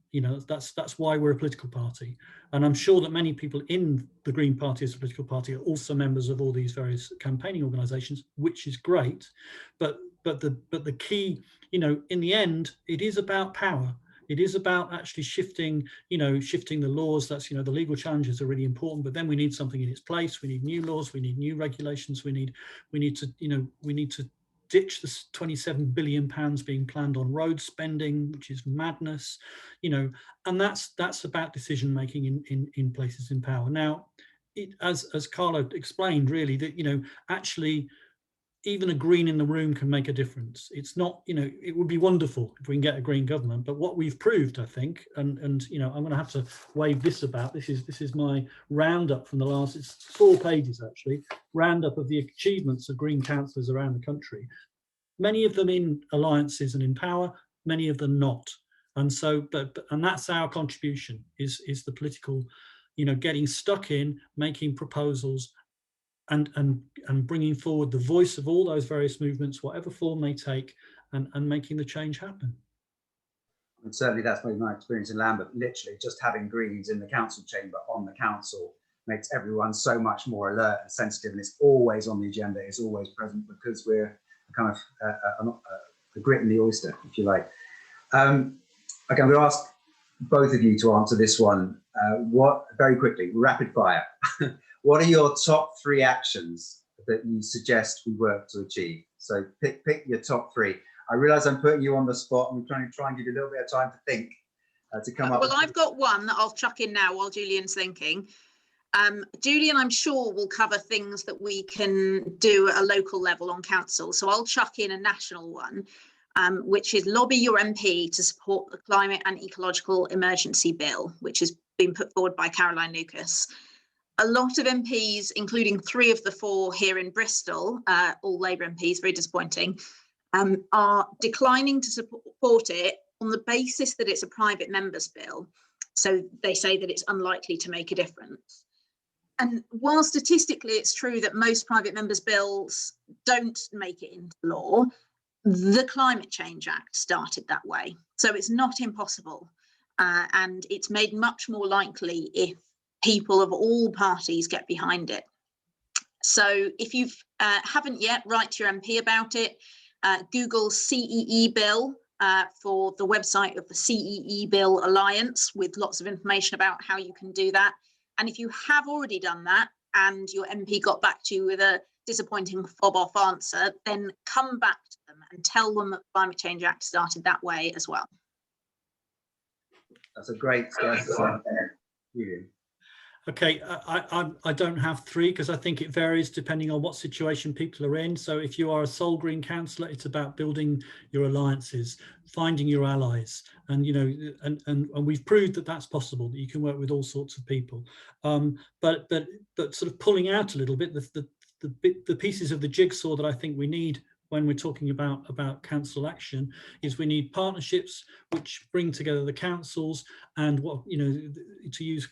That's why we're a political party. And I'm sure that many people in the Green Party as a political party are also members of all these various campaigning organisations, which is great. But the key, in the end, it is about power. It is about actually shifting the laws. That's, the legal challenges are really important, but then we need something in its place. We need new laws. We need new regulations. We need to ditch the 27 billion pounds being planned on road spending, which is madness, and that's about decision making in places in power. Now, as Carla explained, really, that actually even a green in the room can make a difference. It's not, it would be wonderful if we can get a green government, but what we've proved, I think, and I'm going to have to wave this about. This is my roundup from the last. It's 4 pages actually. Roundup of the achievements of green councillors around the country. Many of them in alliances and in power, many of them not. And so, and that's our contribution. Is the political, getting stuck in, making proposals, and bringing forward the voice of all those various movements, whatever form they take, and making the change happen. And certainly that's been my experience in Lambeth. Literally just having Greens in the council chamber on the council makes everyone so much more alert and sensitive, and it's always on the agenda, it's always present, because we're kind of the grit in the oyster, if you like. Okay, I'm going to ask both of you to answer this one. Very quickly, rapid fire. What are your top 3 actions that you suggest we work to achieve? So pick your top 3. I realise I'm putting you on the spot. I'm trying to give you a little bit of time to think, to come up. Well, I've got one that I'll chuck in now while Julian's thinking. Julian, I'm sure, will cover things that we can do at a local level on council. So I'll chuck in a national one, which is lobby your MP to support the Climate and Ecological Emergency Bill, which has been put forward by Caroline Lucas. A lot of MPs, including 3 of the 4 here in Bristol, all Labour MPs, very disappointing, are declining to support it on the basis that it's a private member's bill. So they say that it's unlikely to make a difference. And while statistically it's true that most private members' bills don't make it into law, the Climate Change Act started that way. So it's not impossible. And it's made much more likely if people of all parties get behind it. So if you haven't yet, write to your MP about it. Google CEE bill for the website of the CEE Bill Alliance, with lots of information about how you can do that. And if you have already done that and your MP got back to you with a disappointing fob-off answer, then come back to them and tell them that the Climate Change Act started that way as well. That's a great start. Okay, I don't have 3 because I think it varies depending on what situation people are in. So if you are a sole Green councillor, it's about building your alliances, finding your allies, and and we've proved that that's possible, that you can work with all sorts of people. But sort of pulling out a little bit, the pieces of the jigsaw that I think we need when we're talking about council action is we need partnerships which bring together the councils and what, you know, to use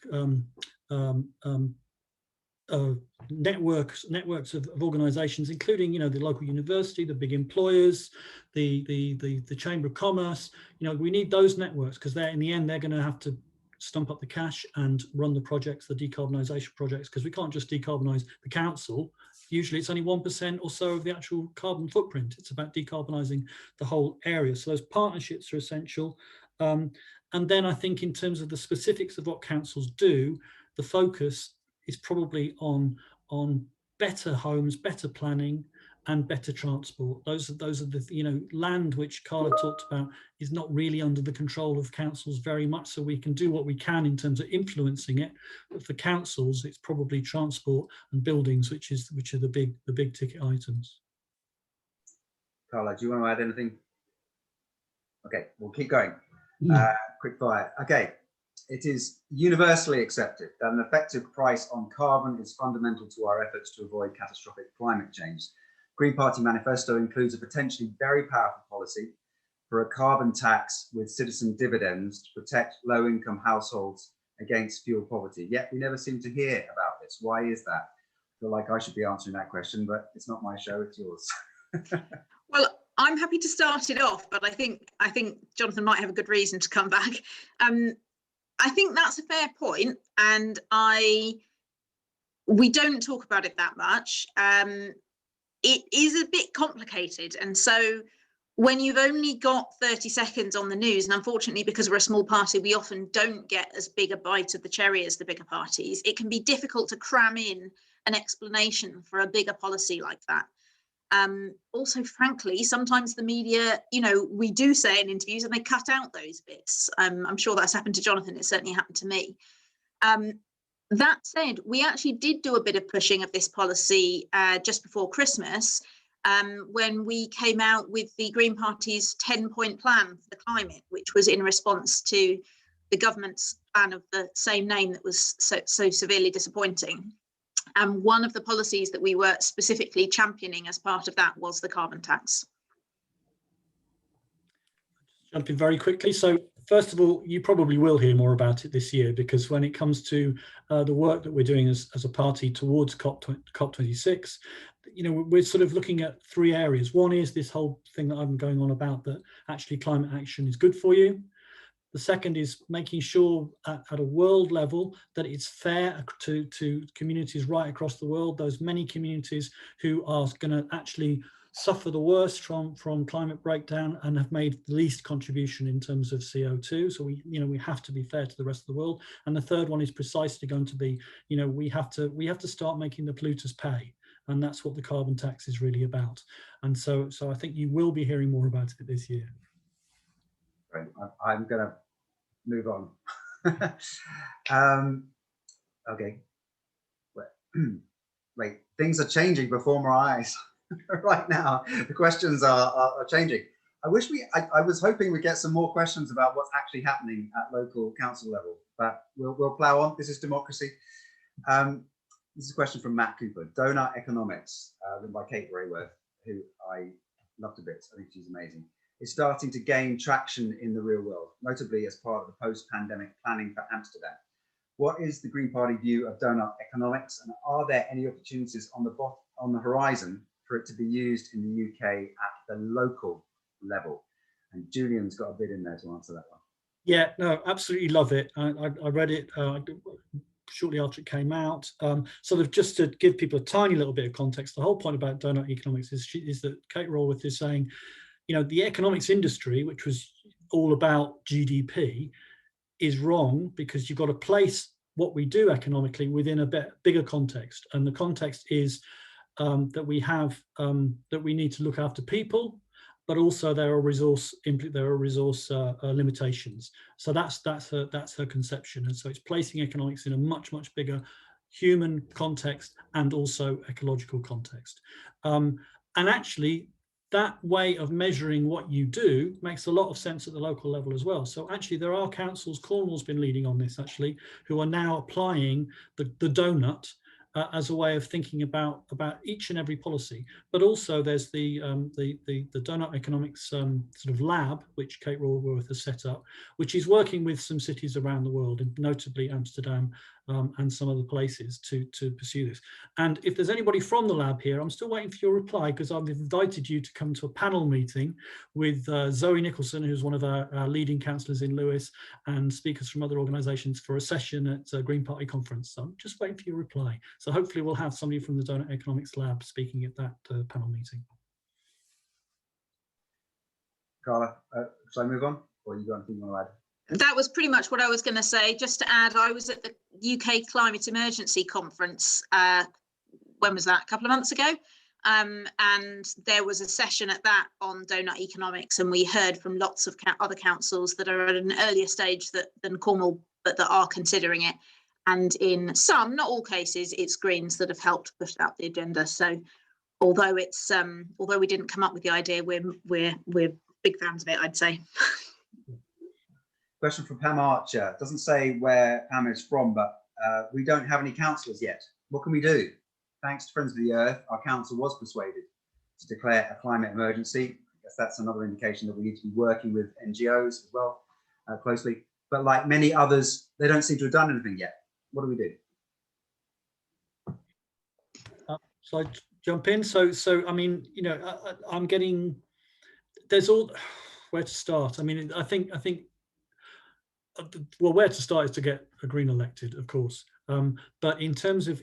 networks of organisations, including, you know, the local university, the big employers, the Chamber of Commerce. You know, we need those networks because they're, in the end, they're going to have to stump up the cash and run the projects, the decarbonisation projects, because we can't just decarbonise the council. Usually it's only 1% or so of the actual carbon footprint. It's about decarbonising the whole area. So those partnerships are essential. And then I think in terms of the specifics of what councils do, the focus is probably on better homes, better planning, and better transport. Those are the, you know, land which Carla talked about is not really under the control of councils very much, so we can do what we can in terms of influencing it. But for councils, it's probably transport and buildings, which are the big ticket items. Carla, do you want to add anything? Okay, we'll keep going. Quick fire. Okay. It is universally accepted that an effective price on carbon is fundamental to our efforts to avoid catastrophic climate change. Green Party manifesto includes a potentially very powerful policy for a carbon tax with citizen dividends to protect low-income households against fuel poverty. Yet we never seem to hear about this. Why is that? I feel like I should be answering that question, but it's not my show, it's yours. Well, I'm happy to start it off, but I think Jonathan might have a good reason to come back. I think that's a fair point, and we don't talk about it that much. It is a bit complicated, and so when you've only got 30 seconds on the news, and unfortunately because we're a small party, we often don't get as big a bite of the cherry as the bigger parties, it can be difficult to cram in an explanation for a bigger policy like that. Also, frankly, sometimes the media, you know, we do say in interviews and they cut out those bits. I'm sure that's happened to Jonathan. It certainly happened to me. That said, we actually did do a bit of pushing of this policy just before Christmas when we came out with the Green Party's 10-point plan for the climate, which was in response to the government's plan of the same name that was so severely disappointing. And one of the policies that we were specifically championing as part of that was the carbon tax. Jump in very quickly. So first of all, you probably will hear more about it this year, because when it comes to the work that we're doing as a party towards COP26, you know, we're sort of looking at three areas. One is this whole thing that I'm going on about, that actually climate action is good for you. The second is making sure at a world level that it's fair to communities right across the world, those many communities who are going to actually suffer the worst from climate breakdown and have made the least contribution in terms of CO2. So we have to be fair to the rest of the world. And the third one is precisely going to be, you know, we have to start making the polluters pay. And that's what the carbon tax is really about. And so I think you will be hearing more about it this year. Right. I'm going to move on. Okay. Wait, things are changing before my eyes right now. The questions are changing. I was hoping we'd get some more questions about what's actually happening at local council level, but we'll plow on. This is democracy. This is a question from Matt Cooper. Donut Economics, written by Kate Rayworth, who I loved a bit. I think she's amazing. Is starting to gain traction in the real world, notably as part of the post-pandemic planning for Amsterdam. What is the Green Party view of donut economics, and are there any opportunities on the horizon for it to be used in the UK at the local level? And Julian's got a bit in there to answer that one. Yeah, no, absolutely love it. I read it shortly after it came out. Sort of just to give people a tiny little bit of context, the whole point about donut economics is that Kate Raworth is saying, you know, the economics industry, which was all about GDP, is wrong, because you've got to place what we do economically within a bigger context. And the context is that we need to look after people, but also there are resource limitations. So that's her conception. And so it's placing economics in a much bigger human context and also ecological context. And actually, that way of measuring what you do makes a lot of sense at the local level as well. So actually there are councils, Cornwall's been leading on this actually, who are now applying the donut as a way of thinking about each and every policy. But also there's the donut economics sort of lab, which Kate Raworth has set up, which is working with some cities around the world, and notably Amsterdam and some other places to pursue this. And if there's anybody from the lab here, I'm still waiting for your reply, because I've invited you to come to a panel meeting with Zoe Nicholson, who's one of our leading councillors in Lewis, and speakers from other organisations for a session at Green Party conference. So I'm just waiting for your reply. So hopefully we'll have somebody from the Donut Economics Lab speaking at that panel meeting. Carla, shall I move on, or you got anything you want to add? That was pretty much what I was going to say. Just to add, I was at the UK Climate Emergency Conference. When was that? A couple of months ago. And there was a session at that on donut economics, and we heard from lots of other councils that are at an earlier stage than Cornwall, but that are considering it. And in some, not all cases, it's Greens that have helped push out the agenda. So although it's although we didn't come up with the idea, we're big fans of it, I'd say. Question from Pam Archer. Doesn't say where Pam is from, but we don't have any councillors yet. What can we do? Thanks to Friends of the Earth, our council was persuaded to declare a climate emergency. I guess that's another indication that we need to be working with NGOs as well closely. But like many others, they don't seem to have done anything yet. What do we do? Shall I jump in? So I mean, you know, I'm getting, there's all, where to start? I mean, I think well, where to start is to get a Green elected, of course. But in terms of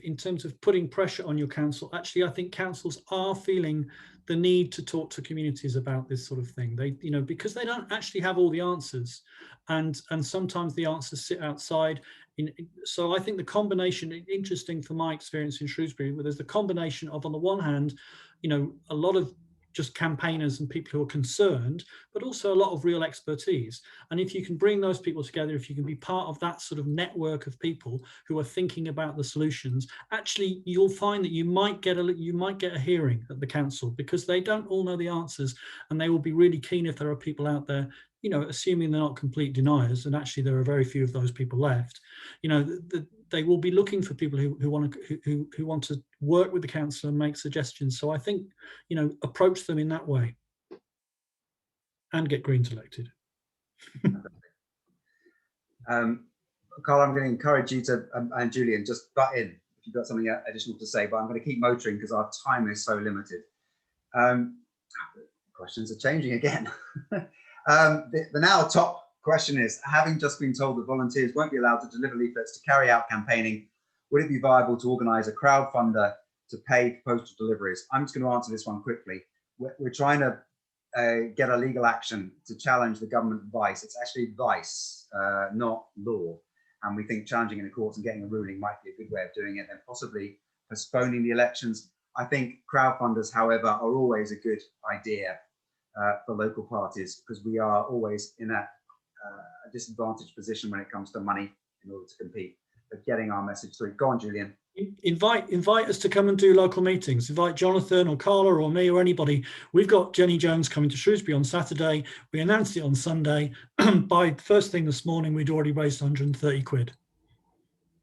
putting pressure on your council, actually, I think councils are feeling the need to talk to communities about this sort of thing. They, you know, because they don't actually have all the answers, and sometimes the answers sit outside. So I think the combination, interesting for my experience in Shrewsbury, where there's the combination of, on the one hand, you know, a lot of just campaigners and people who are concerned, but also a lot of real expertise. And if you can bring those people together, if you can be part of that sort of network of people who are thinking about the solutions, actually you'll find that you might get a hearing at the council, because they don't all know the answers, and they will be really keen if there are people out there, you know, assuming they're not complete deniers, and actually there are very few of those people left, you know, they will be looking for people who want to work with the council and make suggestions. So I think, you know, approach them in that way and get Greens elected. Carla, I'm going to encourage you to, and Julian, just butt in if you've got something additional to say, but I'm going to keep motoring because our time is so limited. Questions are changing again. The now top question is, having just been told that volunteers won't be allowed to deliver leaflets to carry out campaigning, would it be viable to organise a crowdfunder to pay for postal deliveries? I'm just going to answer this one quickly. We're trying to get a legal action to challenge the government advice. It's actually advice, not law. And we think challenging in the courts and getting a ruling might be a good way of doing it, and possibly postponing the elections. I think crowdfunders, however, are always a good idea for local parties, because we are always in a disadvantaged position when it comes to money in order to compete. But getting our message through. Go on, Julian. Invite us to come and do local meetings. Invite Jonathan or Carla or me or anybody. We've got Jenny Jones coming to Shrewsbury on Saturday. We announced it on Sunday. By first thing this morning, we'd already raised 130 quid.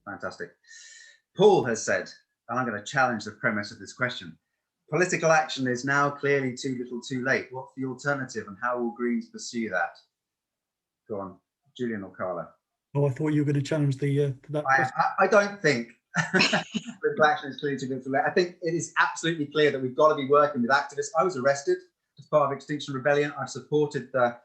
Fantastic. Paul has said, and I'm going to challenge the premise of this question, political action is now clearly too little too late. What's the alternative, and how will Greens pursue that? Go on, Julian or Carla. Oh, I thought you were going to challenge the that question. I don't think political action is clearly too little too late. I think it is absolutely clear that we've got to be working with activists. I was arrested as part of Extinction Rebellion. I've supported the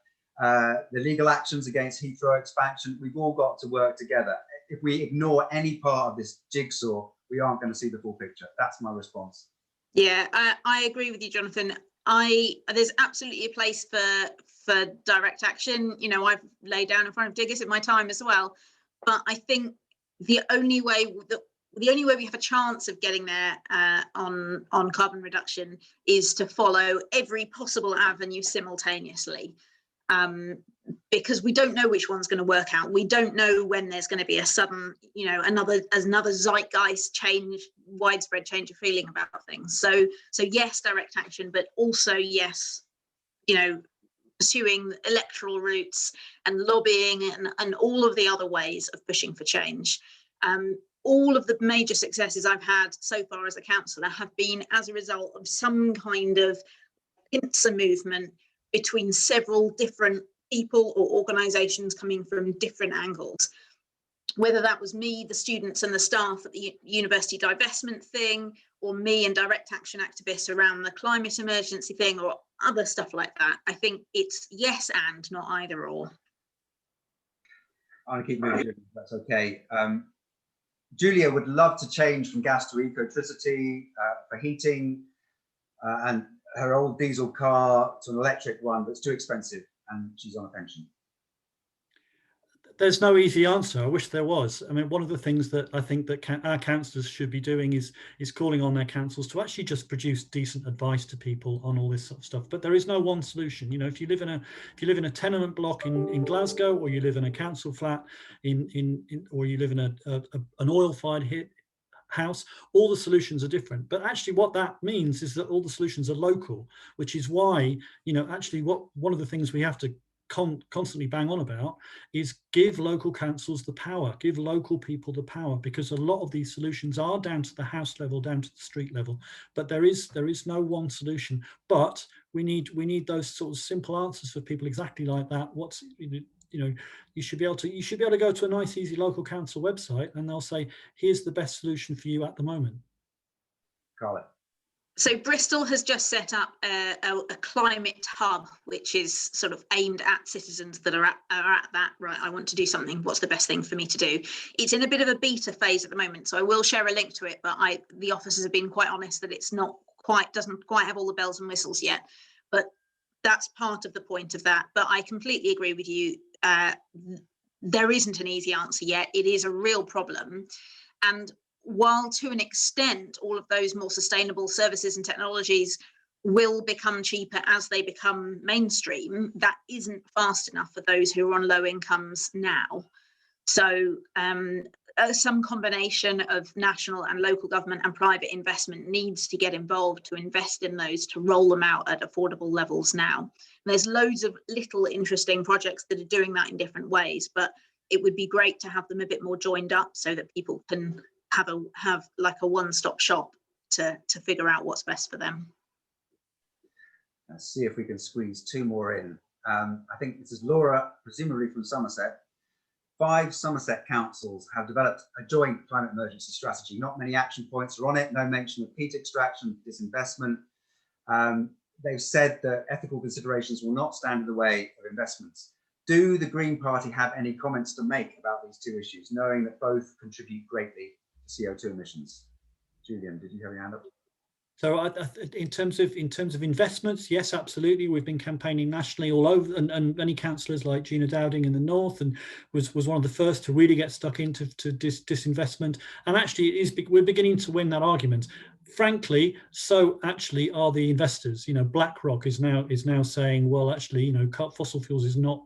legal actions against Heathrow expansion. We've all got to work together. If we ignore any part of this jigsaw, we aren't going to see the full picture. That's my response. Yeah, I agree with you, Jonathan. There's absolutely a place for direct action. You know, I've laid down in front of diggers in my time as well. But I think the only way we have a chance of getting there on carbon reduction is to follow every possible avenue simultaneously. Because we don't know which one's going to work out. We don't know when there's going to be a sudden, you know, another zeitgeist change, widespread change of feeling about things. So yes, direct action, but also yes, you know, pursuing electoral routes and lobbying and all of the other ways of pushing for change. all of the major successes I've had so far as a councillor have been as a result of some kind of pincer movement between several different people or organisations coming from different angles. Whether that was me, the students and the staff at the university divestment thing, or me and direct action activists around the climate emergency thing, or other stuff like that. I think it's yes and, not either or. I'm going to keep moving, if that's okay. Julia would love to change from gas to ecotricity for heating, and her old diesel car to an electric one that's too expensive, and she's on a pension. There's no easy answer. I wish there was. I mean, one of the things that I think that our councillors should be doing is calling on their councils to actually just produce decent advice to people on all this sort of stuff. But there is no one solution. You know, if you live in a tenement block in Glasgow, or you live in a council flat or you live in an oil-fired house, all the solutions are different. But actually what that means is that all the solutions are local, which is why, you know, actually one of the things we have to constantly bang on about is give local councils the power, give local people the power, because a lot of these solutions are down to the house level, down to the street level. But there is no one solution. But we need those sort of simple answers for people exactly like that. What's, you know, you should be able to go to a nice, easy local council website, and they'll say, here's the best solution for you at the moment. Carla. So Bristol has just set up a climate hub, which is sort of aimed at citizens that are at that, right, I want to do something, what's the best thing for me to do? It's in a bit of a beta phase at the moment, so I will share a link to it, but the officers have been quite honest that it's doesn't quite have all the bells and whistles yet, but that's part of the point of that. But I completely agree with you. There isn't an easy answer yet. It is a real problem. And while to an extent all of those more sustainable services and technologies will become cheaper as they become mainstream, that isn't fast enough for those who are on low incomes now. So some combination of national and local government and private investment needs to get involved to invest in those, to roll them out at affordable levels now. And there's loads of little interesting projects that are doing that in different ways, but it would be great to have them a bit more joined up so that people can have like a one-stop shop to figure out what's best for them. Let's see if we can squeeze two more in. I think this is Laura, presumably from Somerset. 5 Somerset councils have developed a joint climate emergency strategy. Not many action points are on it, no mention of peat extraction, disinvestment. They've said that ethical considerations will not stand in the way of investments. Do the Green Party have any comments to make about these two issues, knowing that both contribute greatly to CO2 emissions? Julian, did you have your hand up? So in terms of investments, yes, absolutely. We've been campaigning nationally all over, and many councillors like Gina Dowding in the north and was one of the first to really get stuck into disinvestment. And actually, we're beginning to win that argument. Frankly, so actually are the investors. You know, BlackRock is now saying, well, actually, you know, fossil fuels is not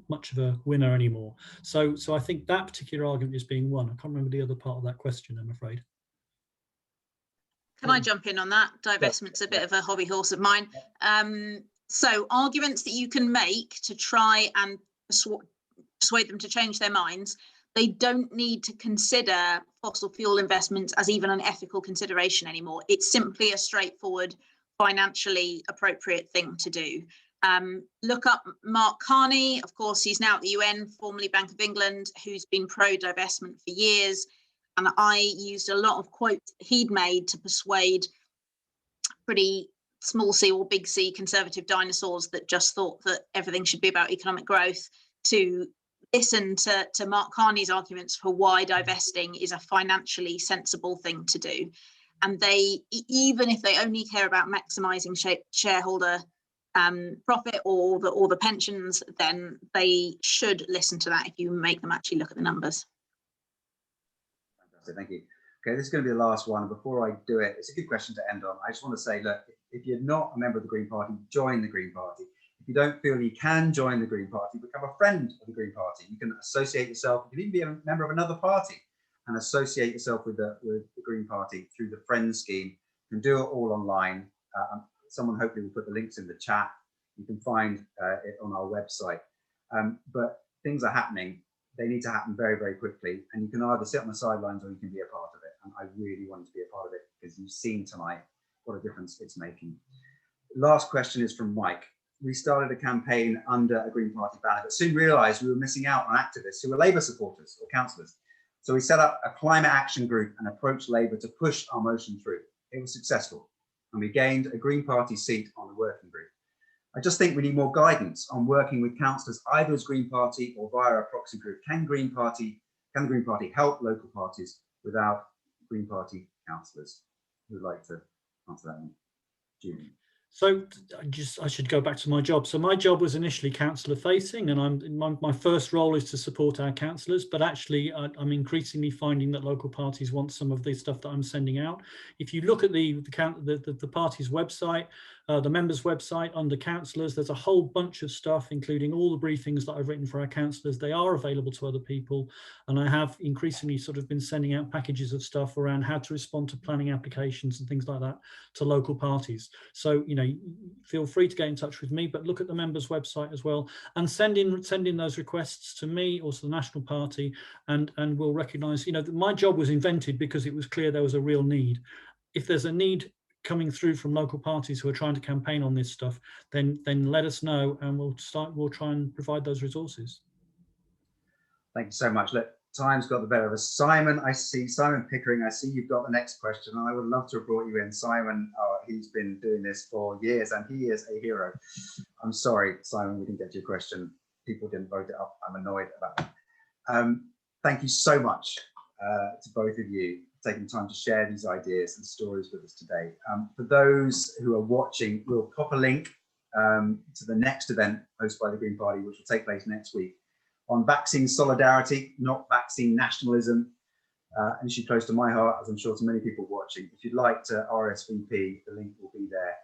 much of a winner anymore. So I think that particular argument is being won. I can't remember the other part of that question, I'm afraid. Can I jump in on that? Divestment's a bit of a hobby horse of mine. So arguments that you can make to try and persuade them to change their minds, they don't need to consider fossil fuel investments as even an ethical consideration anymore. It's simply a straightforward, financially appropriate thing to do. Look up Mark Carney. Of course, he's now at the UN, formerly Bank of England, who's been pro-divestment for years. And I used a lot of quotes he'd made to persuade pretty small c or big C conservative dinosaurs that just thought that everything should be about economic growth to listen to Mark Carney's arguments for why divesting is a financially sensible thing to do. And they, even if they only care about maximising shareholder profit or the pensions, then they should listen to that if you make them actually look at the numbers. Thank you. Okay, this is going to be the last one. Before I do it, it's a good question to end on. I just want to say, look, if you're not a member of the Green Party, join the Green Party. If you don't feel you can join the Green Party, become a friend of the Green Party. You can associate yourself, you can even be a member of another party and associate yourself with the Green Party through the Friends scheme. You can do it all online. Someone hopefully will put the links in the chat. You can find it on our website. But things are happening. they need to happen very, very quickly. And you can either sit on the sidelines or you can be a part of it. And I really wanted to be a part of it because you've seen tonight what a difference it's making. Last question is from Mike. We started a campaign under a Green Party banner, but soon realised we were missing out on activists who were Labour supporters or councillors. So we set up a climate action group and approached Labour to push our motion through. It was successful, and we gained a Green Party seat on the working group. I just think we need more guidance on working with councillors, either as Green Party or via a proxy group. Can the Green Party help local parties without Green Party councillors? Who would like to answer that one? Julian. So I should go back to my job. So my job was initially councillor facing, and my first role is to support our councillors, but actually I'm increasingly finding that local parties want some of the stuff that I'm sending out. If you look at the party's website, the members' website under councillors, there's a whole bunch of stuff, including all the briefings that I've written for our councillors. They are available to other people, and I have increasingly sort of been sending out packages of stuff around how to respond to planning applications and things like that to local parties. So, you know, feel free to get in touch with me, but look at the members' website as well, and send in those requests to me or to the National Party, and we'll recognise, you know, that my job was invented because it was clear there was a real need. If there's a need coming through from local parties who are trying to campaign on this stuff, then let us know, and we'll try and provide those resources. Thank you so much. Look, time's got the better of us. Simon, I see Simon Pickering. I see you've got the next question, and I would love to have brought you in. Simon, he's been doing this for years, and he is a hero. I'm sorry, Simon, we didn't get your question. People didn't vote it up. I'm annoyed about that. Thank you so much to both of you for taking time to share these ideas and stories with us today. For those who are watching, we'll pop a link to the next event hosted by the Green Party, which will take place next week, on vaccine solidarity, not vaccine nationalism, and she's close to my heart, as I'm sure to many people watching. If you'd like to RSVP, the link will be there.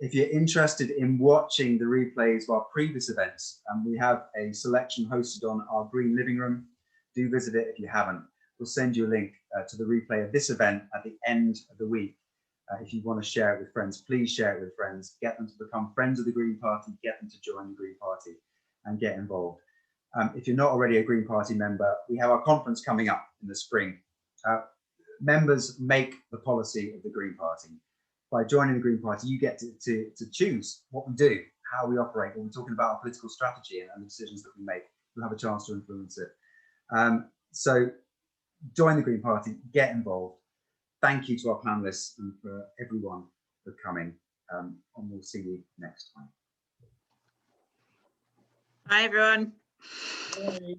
If you're interested in watching the replays of our previous events, we have a selection hosted on our Green Living Room. Do visit it if you haven't. We'll send you a link to the replay of this event at the end of the week. If you want to share it with friends, please share it with friends. Get them to become friends of the Green Party, get them to join the Green Party and get involved. If you're not already a Green Party member, we have our conference coming up in the spring. Members make the policy of the Green Party. By joining the Green Party, you get to choose what we do, how we operate. When we're talking about our political strategy and the decisions that we make, you'll have a chance to influence it. So join the Green Party, get involved. Thank you to our panelists and for everyone for coming, and we'll see you next time. Bye, everyone. Bye.